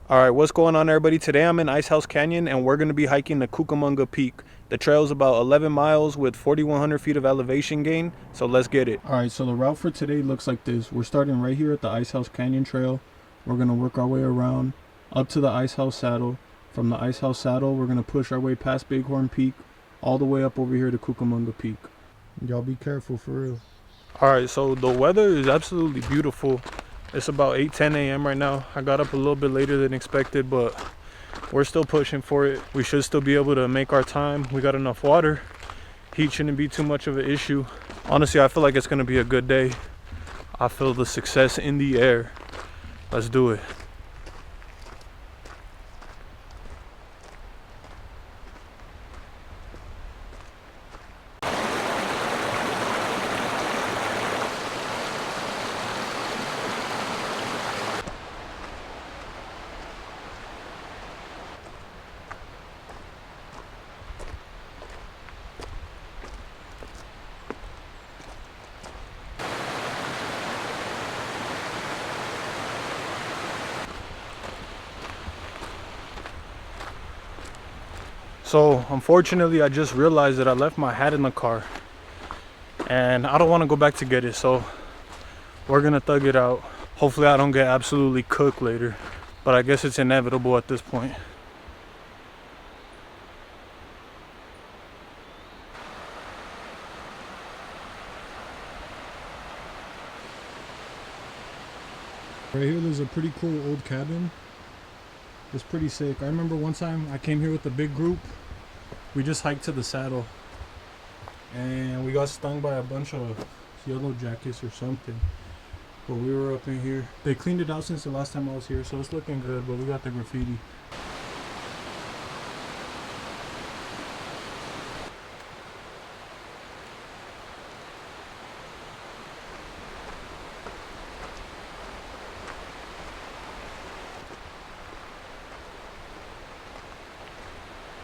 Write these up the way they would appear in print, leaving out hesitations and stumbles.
Alright, what's going on everybody? Today I'm in Icehouse Canyon and we're going to be hiking the Cucamonga Peak. The trail is about 11 miles with 4,100 feet of elevation gain, so let's get it. Alright, so the route for today looks like this. We're starting right here at the Icehouse Canyon Trail. We're going to work our way around up to the Icehouse Saddle. From the Icehouse Saddle, we're going to push our way past Bighorn Peak all the way up over here to Cucamonga Peak. Y'all be careful for real. Alright, so the weather is absolutely beautiful. It's about 8:10 a.m. right now. I got up a little bit later than expected, but we're still pushing for it. We should still be able to make our time. We got enough water. Heat shouldn't be too much of an issue. Honestly, I feel like it's going to be a good day. I feel the success in the air. Let's do it. So unfortunately, I just realized that I left my hat in the car and I don't want to go back to get it, so we're gonna thug it out. Hopefully I don't get absolutely cooked later, but I guess it's inevitable at this point. Right here there's a pretty cool old cabin. It's pretty sick. I remember one time I came here with a big group. We just hiked to the saddle and we got stung by a bunch of yellow jackets or something. But we were up in here. They cleaned it out since the last time I was here, so it's looking good, but we got the graffiti.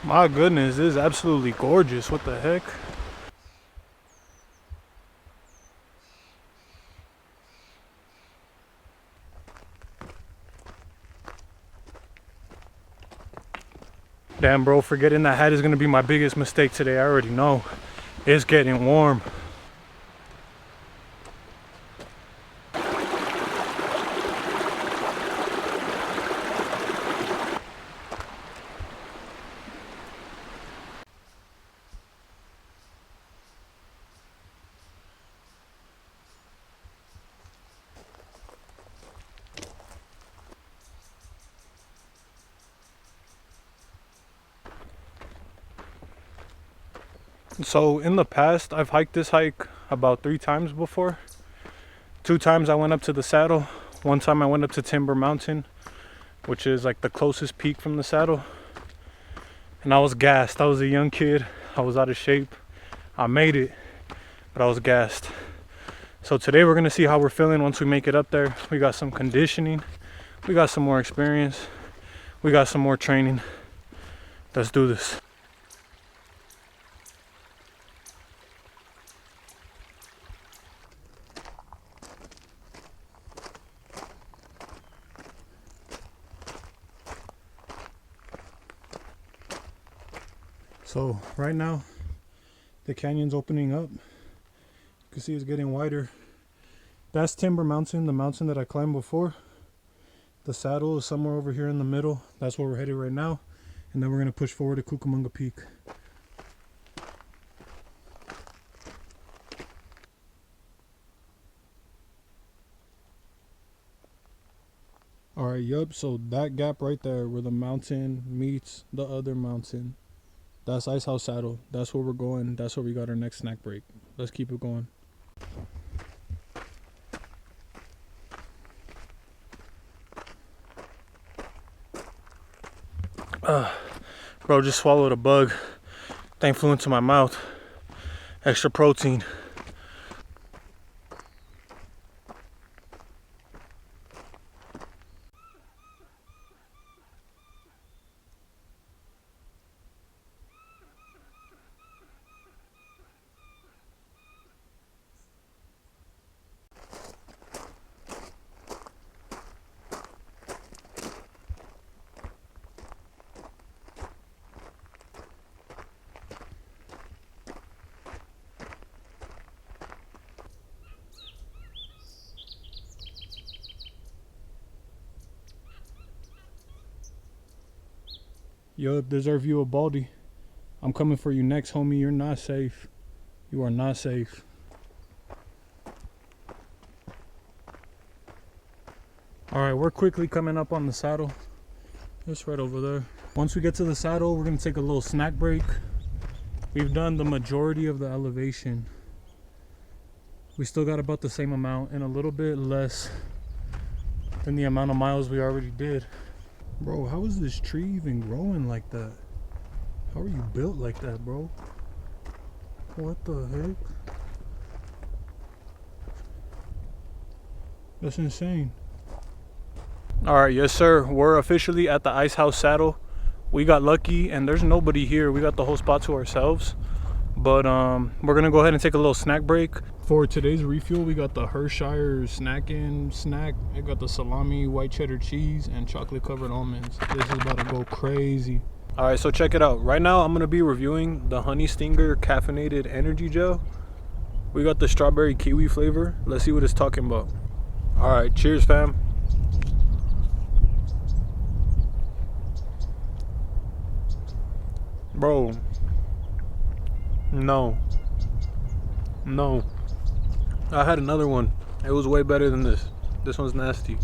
My goodness, this is absolutely gorgeous. What the heck? Damn, bro, forgetting that hat is gonna be my biggest mistake today. I already know. It's getting warm. So in the past, I've hiked this hike about 3 times before. 2 times I went up to the saddle. 1 time I went up to Timber Mountain, which is like the closest peak from the saddle. And I was gassed. I was a young kid. I was out of shape. I made it, but I was gassed. So today we're gonna see how we're feeling once we make it up there. We got some conditioning. We got some more experience. We got some more training. Let's do this. So right now the canyon's opening up. You can see it's getting wider. That's Timber Mountain, the mountain that I climbed before. The saddle is somewhere over here in the middle. That's where we're headed right now. And then we're gonna push forward to Cucamonga Peak. Alright, yup, so that gap right there where the mountain meets the other mountain, that's Icehouse Saddle. That's where we're going. That's where we got our next snack break. Let's keep it going. Bro, just swallowed a bug. Thing flew into my mouth. Extra protein. Yup, there's our view of Baldy. I'm coming for you next, homie. You're not safe. You are not safe. Alright, we're quickly coming up on the saddle. It's right over there. Once we get to the saddle, we're going to take a little snack break. We've done the majority of the elevation. We still got about the same amount and a little bit less than the amount of miles we already did. Bro, how is this tree even growing like that? How are you built like that, bro? What the heck? That's insane. Alright, yes sir, we're officially at the Ice House Saddle. We got lucky and there's nobody here. We got the whole spot to ourselves. But we're gonna go ahead and take a little snack break. For today's refuel, we got the Hershey's snack. I got the salami, white cheddar cheese, and chocolate covered almonds. This is about to go crazy. Alright, so check it out. Right now I'm gonna be reviewing the Honey Stinger caffeinated energy gel. We got the strawberry kiwi flavor. Let's see what it's talking about. Alright, cheers fam. Bro, no, I had another one. It was way better than this. This one's nasty.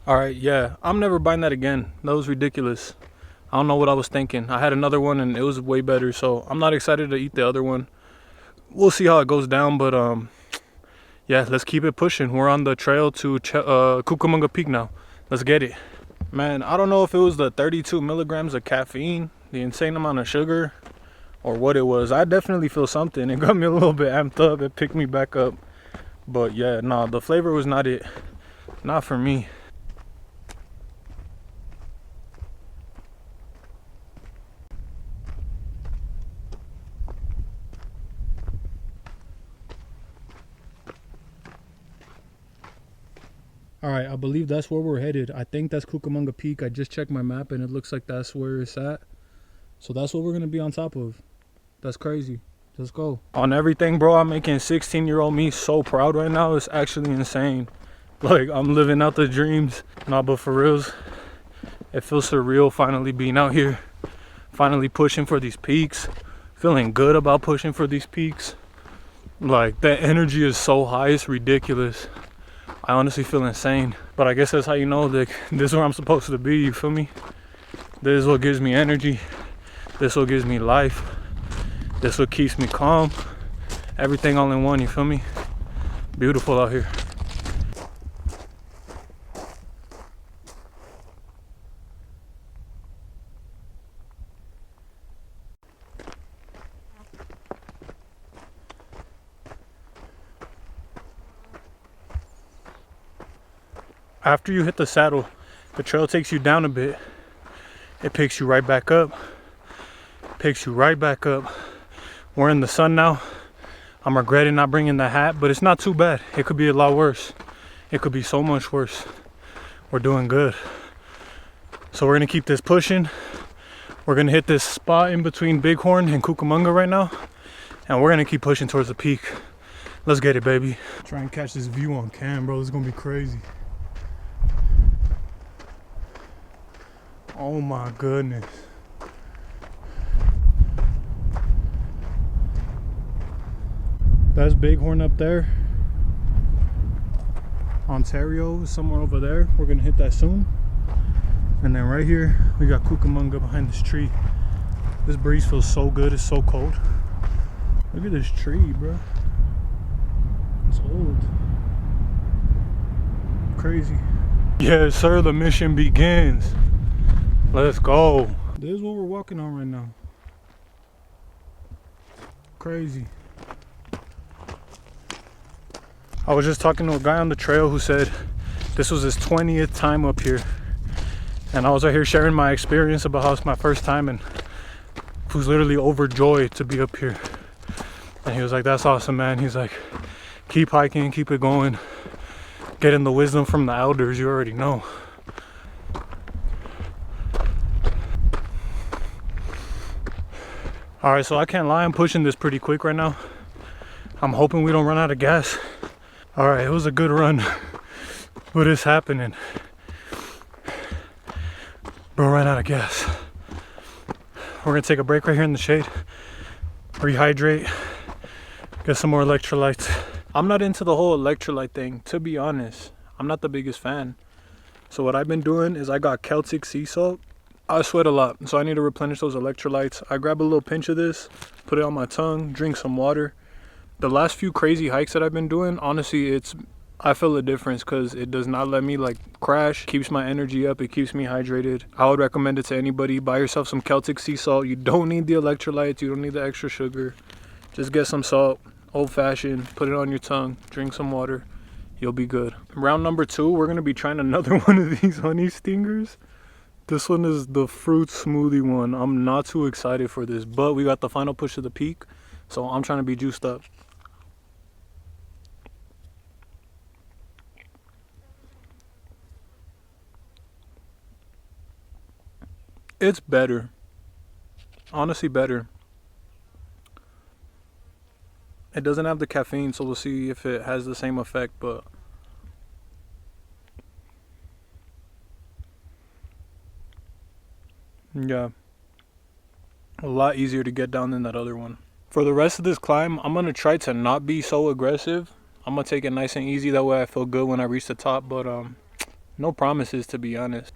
Alright, yeah, I'm never buying that again. That was ridiculous. I don't know what I was thinking. I had another one and it was way better, so I'm not excited to eat the other one. We'll see how it goes down, but yeah, let's keep it pushing. We're on the trail to Cucamonga Peak now. Let's get it. Man, I don't know if it was the 32 milligrams of caffeine, the insane amount of sugar, or what it was. I definitely feel something. It got me a little bit amped up. It picked me back up. But yeah, nah, the flavor was not it. Not for me. Alright, I believe that's where we're headed. I think that's Cucamonga Peak. I just checked my map and it looks like that's where it's at. So that's what we're going to be on top of. That's crazy. Let's go. On everything, bro, I'm making 16-year-old me so proud right now. It's actually insane. Like, I'm living out the dreams. Nah, but for reals, it feels surreal finally being out here. Finally pushing for these peaks. Feeling good about pushing for these peaks. Like, that energy is so high, it's ridiculous. I honestly feel insane, but I guess that's how you know that this is where I'm supposed to be, you feel me? This is what gives me energy. This is what gives me life. This is what keeps me calm. Everything all in one, you feel me? Beautiful out here. After you hit the saddle, the trail takes you down a bit. It picks you right back up. Picks you right back up. We're in the sun now. I'm regretting not bringing the hat, but it's not too bad. It could be a lot worse. It could be so much worse. We're doing good. So we're gonna keep this pushing. We're gonna hit this spot in between Bighorn and Cucamonga right now. And we're gonna keep pushing towards the peak. Let's get it, baby. Try and catch this view on cam, bro. It's gonna be crazy. Oh my goodness. That's Bighorn up there. Ontario is somewhere over there. We're gonna hit that soon. And then right here, we got Cucamonga behind this tree. This breeze feels so good, it's so cold. Look at this tree, bro. It's old. Crazy. Yes, sir, the mission begins. Let's go. This is what we're walking on right now. Crazy. I was just talking to a guy on the trail who said this was his 20th time up here. And I was right here sharing my experience about how it's my first time, and who's literally overjoyed to be up here. And he was like, that's awesome, man. He's like, keep hiking, keep it going. Getting the wisdom from the elders, you already know. Alright, so I can't lie, I'm pushing this pretty quick right now. I'm hoping we don't run out of gas. Alright, it was a good run, but it's happening. Bro ran out of gas. We're gonna take a break right here in the shade, rehydrate, get some more electrolytes. I'm not into the whole electrolyte thing, to be honest. I'm not the biggest fan. So what I've been doing is I got Celtic sea salt. I sweat a lot, so I need to replenish those electrolytes. I grab a little pinch of this, put it on my tongue, drink some water. The last few crazy hikes that I've been doing, honestly, I feel a difference because it does not let me like crash. Keeps my energy up, it keeps me hydrated. I would recommend it to anybody. Buy yourself some Celtic sea salt. You don't need the electrolytes, you don't need the extra sugar. Just get some salt, old fashioned, put it on your tongue, drink some water, you'll be good. Round number 2, we're gonna be trying another one of these honey stingers. This one is the fruit smoothie one. I'm not too excited for this, but we got the final push of the peak, so I'm trying to be juiced up. It's better. Honestly, better. It doesn't have the caffeine, so we'll see if it has the same effect, but yeah, a lot easier to get down than that other one. For the rest of this climb, I'm gonna try to not be so aggressive. I'm gonna take it nice and easy, that way I feel good when I reach the top, but no promises, to be honest.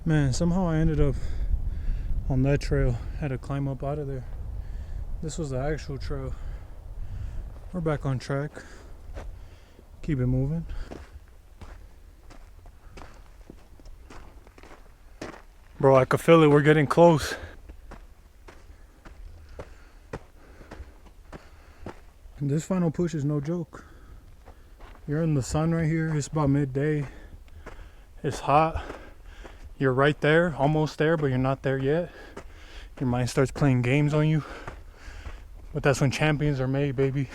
Man, somehow I ended up on that trail. Had to climb up out of there. This was the actual trail. We're back on track. Keep it moving. Bro, I could feel it. We're getting close. And this final push is no joke. You're in the sun right here. It's about midday. It's hot. You're right there, almost there, but you're not there yet. Your mind starts playing games on you. But that's when champions are made, baby.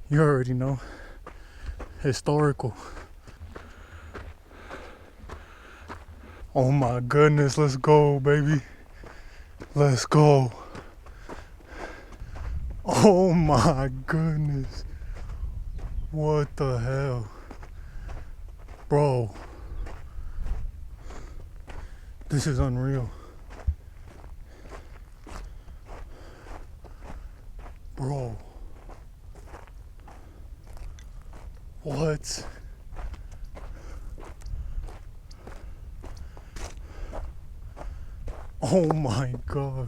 You already know. Historical. Oh my goodness, let's go, baby. Let's go. Oh my goodness. What the hell? Bro. This is unreal. Bro. What? Oh my gosh.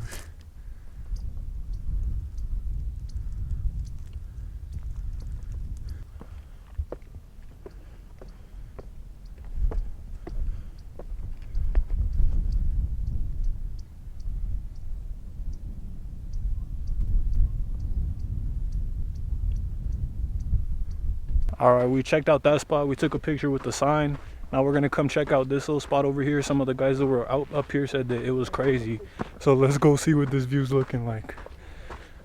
All right, we checked out that spot. We took a picture with the sign. Now we're gonna come check out this little spot over here. Some of the guys that were out up here said that it was crazy. So let's go see what this view's looking like.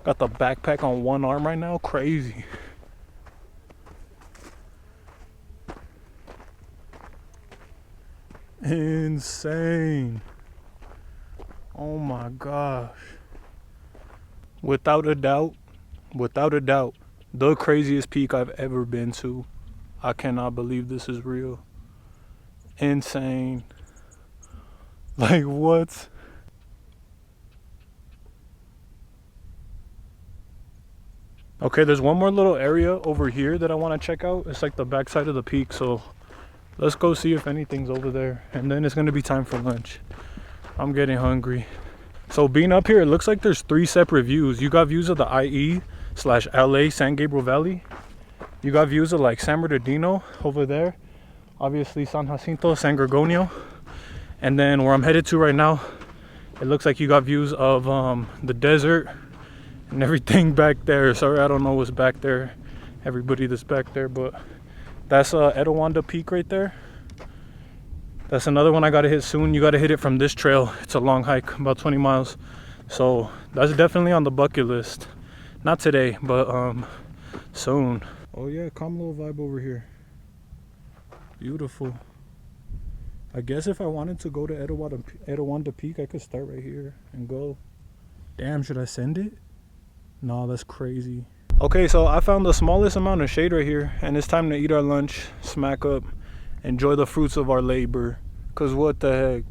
Got the backpack on one arm right now, crazy. Insane. Oh my gosh. Without a doubt, the craziest peak I've ever been to. I cannot believe this is real. Insane. Like what? Okay, there's one more little area over here that I want to check out. It's like the backside of the peak, so let's go see if anything's over there. And then it's going to be time for lunch. I'm getting hungry. So being up here, it looks like there's 3 separate views. You got views of the IE/LA San Gabriel Valley. You got views of like San Bernardino over there. Obviously San Jacinto, San Gorgonio. And then where I'm headed to right now, it looks like you got views of the desert and everything back there. Sorry, I don't know what's back there. Everybody that's back there, but that's Etowanda Peak right there. That's another one I gotta hit soon. You gotta hit it from this trail. It's a long hike, about 20 miles. So that's definitely on the bucket list. Not today, but soon. Oh yeah, calm little vibe over here. Beautiful. I guess if I wanted to go to Etowanda Peak, I could start right here and go. Damn, should I send it? No, that's crazy. Okay, so I found the smallest amount of shade right here, and it's time to eat our lunch, smack up, enjoy the fruits of our labor. Cause what the heck?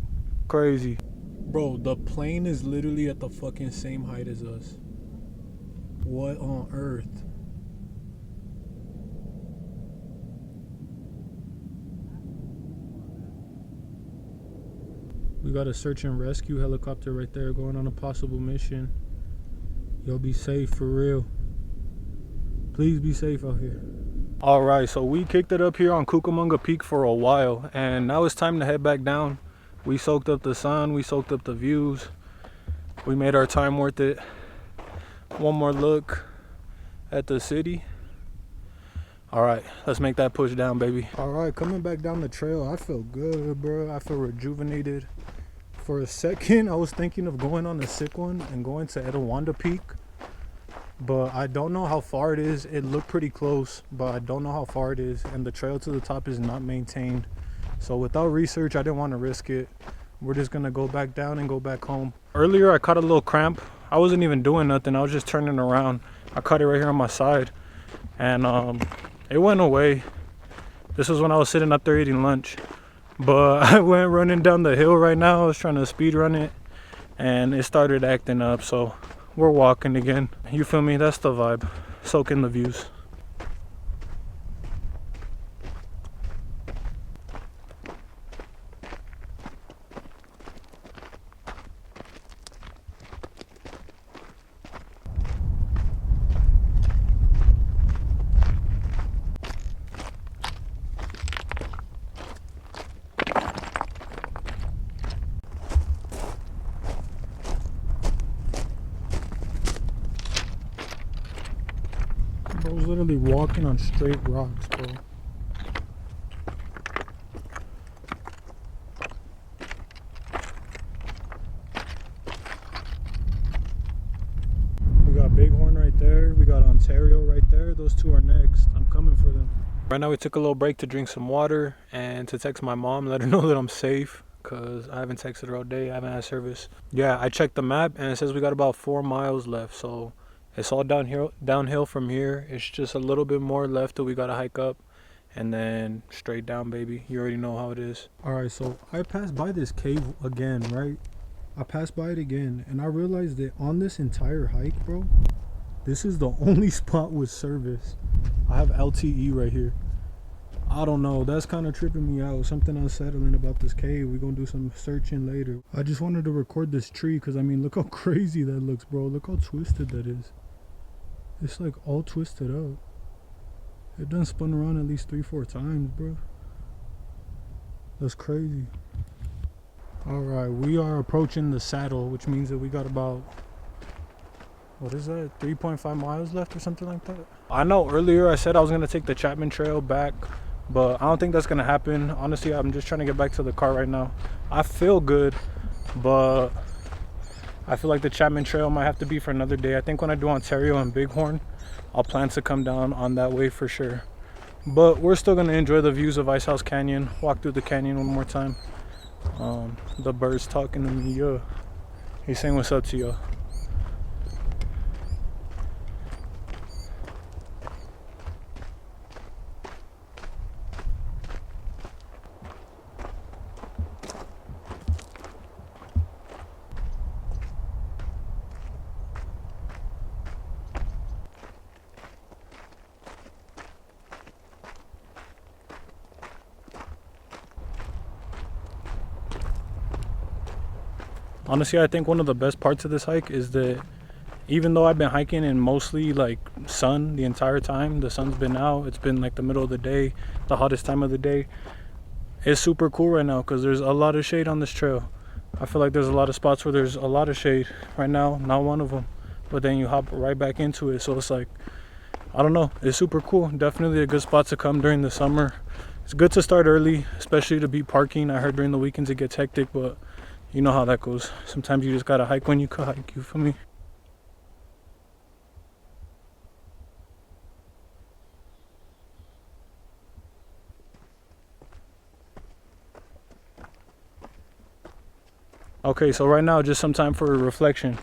Crazy. Bro, the plane is literally at the fucking same height as us. What on earth? We got a search and rescue helicopter right there going on a possible mission. You'll be safe for real. Please be safe out here. Alright, so we kicked it up here on Cucamonga Peak for a while, and now it's time to head back down. We soaked up the sun, we soaked up the views. We made our time worth it. One more look at the city. Alright, let's make that push down, baby. Alright, coming back down the trail, I feel good, bro. I feel rejuvenated. For a second, I was thinking of going on the sick one and going to Cucamonga Peak. But I don't know how far it is. It looked pretty close, but I don't know how far it is. And the trail to the top is not maintained. So without research, I didn't want to risk it. We're just going to go back down and go back home. Earlier, I caught a little cramp. I wasn't even doing nothing. I was just turning around. I caught it right here on my side. And it went away. This was when I was sitting up there eating lunch. But I went running down the hill right now. I was trying to speed run it. And it started acting up. So we're walking again. You feel me? That's the vibe. Soak in the views. I was literally walking on straight rocks, bro. We got Bighorn right there. We got Ontario right there. Those two are next. I'm coming for them. Right now we took a little break to drink some water and to text my mom, let her know that I'm safe. Because I haven't texted her all day. I haven't had service. Yeah, I checked the map and it says we got about 4 miles left. So it's all downhill from here. It's just a little bit more left till we gotta hike up, and then straight down, baby. You already know how it is. All right, so I passed by this cave again, right? I passed by it again, and I realized that on this entire hike, bro, this is the only spot with service. I have LTE right here. I don't know, that's kind of tripping me out. Something unsettling about this cave. We're gonna do some searching later. I just wanted to record this tree because, I mean, look how crazy that looks, bro. Look how twisted that is. It's like all twisted up. It done spun around at least 3-4 times, bro. That's crazy. Alright, we are approaching the saddle, which means that we got about, what is that, 3.5 miles left or something like that. I know earlier I said I was going to take the Chapman Trail back, but I don't think that's going to happen. Honestly, I'm just trying to get back to the car right now. I feel good, but I feel like the Chapman Trail might have to be for another day. I think when I do Ontario and Bighorn, I'll plan to come down on that way for sure. But we're still going to enjoy the views of Icehouse Canyon, walk through the canyon one more time. The bird's talking to me, yeah. He's saying what's up to y'all. Honestly, I think one of the best parts of this hike is that even though I've been hiking in mostly like sun the entire time, the sun's been out, it's been like the middle of the day, the hottest time of the day, it's super cool right now because there's a lot of shade on this trail. I feel like there's a lot of spots where there's a lot of shade. Right now, not one of them, but then you hop right back into it, so it's like, I don't know, it's super cool. Definitely a good spot to come during the summer. It's good to start early, especially to beat parking. I heard during the weekends it gets hectic, but you know how that goes. Sometimes you just gotta hike when you can hike, you feel me? Okay, so right now, just some time for reflection.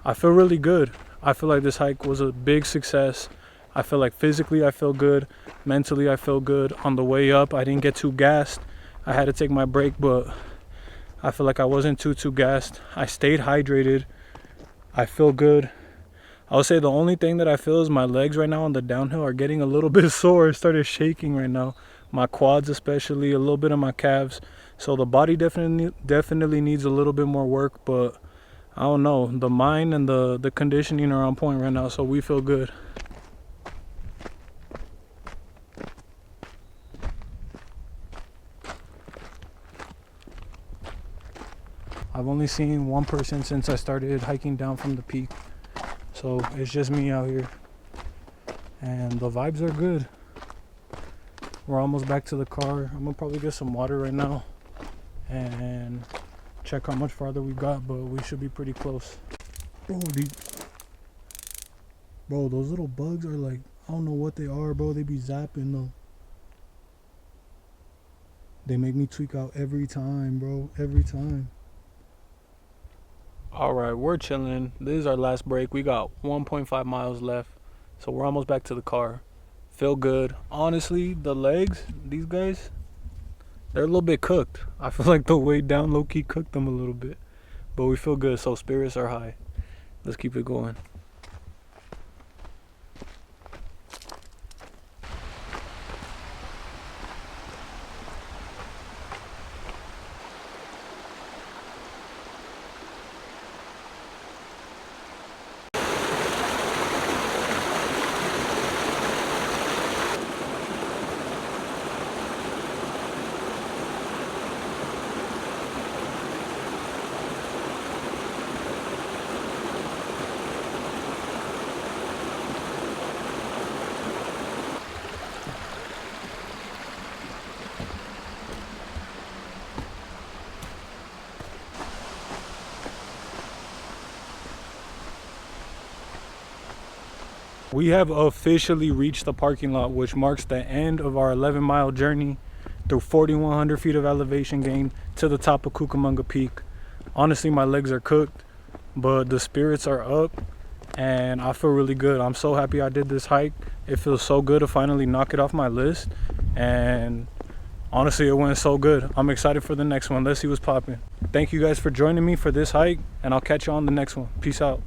I feel really good. I feel like this hike was a big success. I feel like physically I feel good, mentally I feel good. On the way up, I didn't get too gassed. I had to take my break, but I feel like I wasn't too gassed. I stayed hydrated. I feel good. I would say the only thing that I feel is my legs right now on the downhill are getting a little bit sore. It started shaking right now. My quads especially, a little bit of my calves. So the body definitely needs a little bit more work, but I don't know. The mind and the conditioning are on point right now, so we feel good. I've only seen one person since I started hiking down from the peak. So it's just me out here. And the vibes are good. We're almost back to the car. I'm gonna probably get some water right now and check how much farther we got, but we should be pretty close. Bro, those little bugs are like, I don't know what they are, bro. They be zapping though. They make me tweak out every time, bro. Every time. All right, we're chilling. This is our last break. We got 1.5 miles left, so we're almost back to the car. Feel good. Honestly, the legs, these guys, they're a little bit cooked. I feel like the weight down low-key cooked them a little bit, but we feel good, so spirits are high. Let's keep it going. We have officially reached the parking lot, which marks the end of our 11-mile journey through 4,100 feet of elevation gain to the top of Cucamonga Peak. Honestly, my legs are cooked, but the spirits are up and I feel really good. I'm so happy I did this hike. It feels so good to finally knock it off my list, and honestly, it went so good. I'm excited for the next one. Let's see what's popping. Thank you guys for joining me for this hike, and I'll catch you on the next one. Peace out.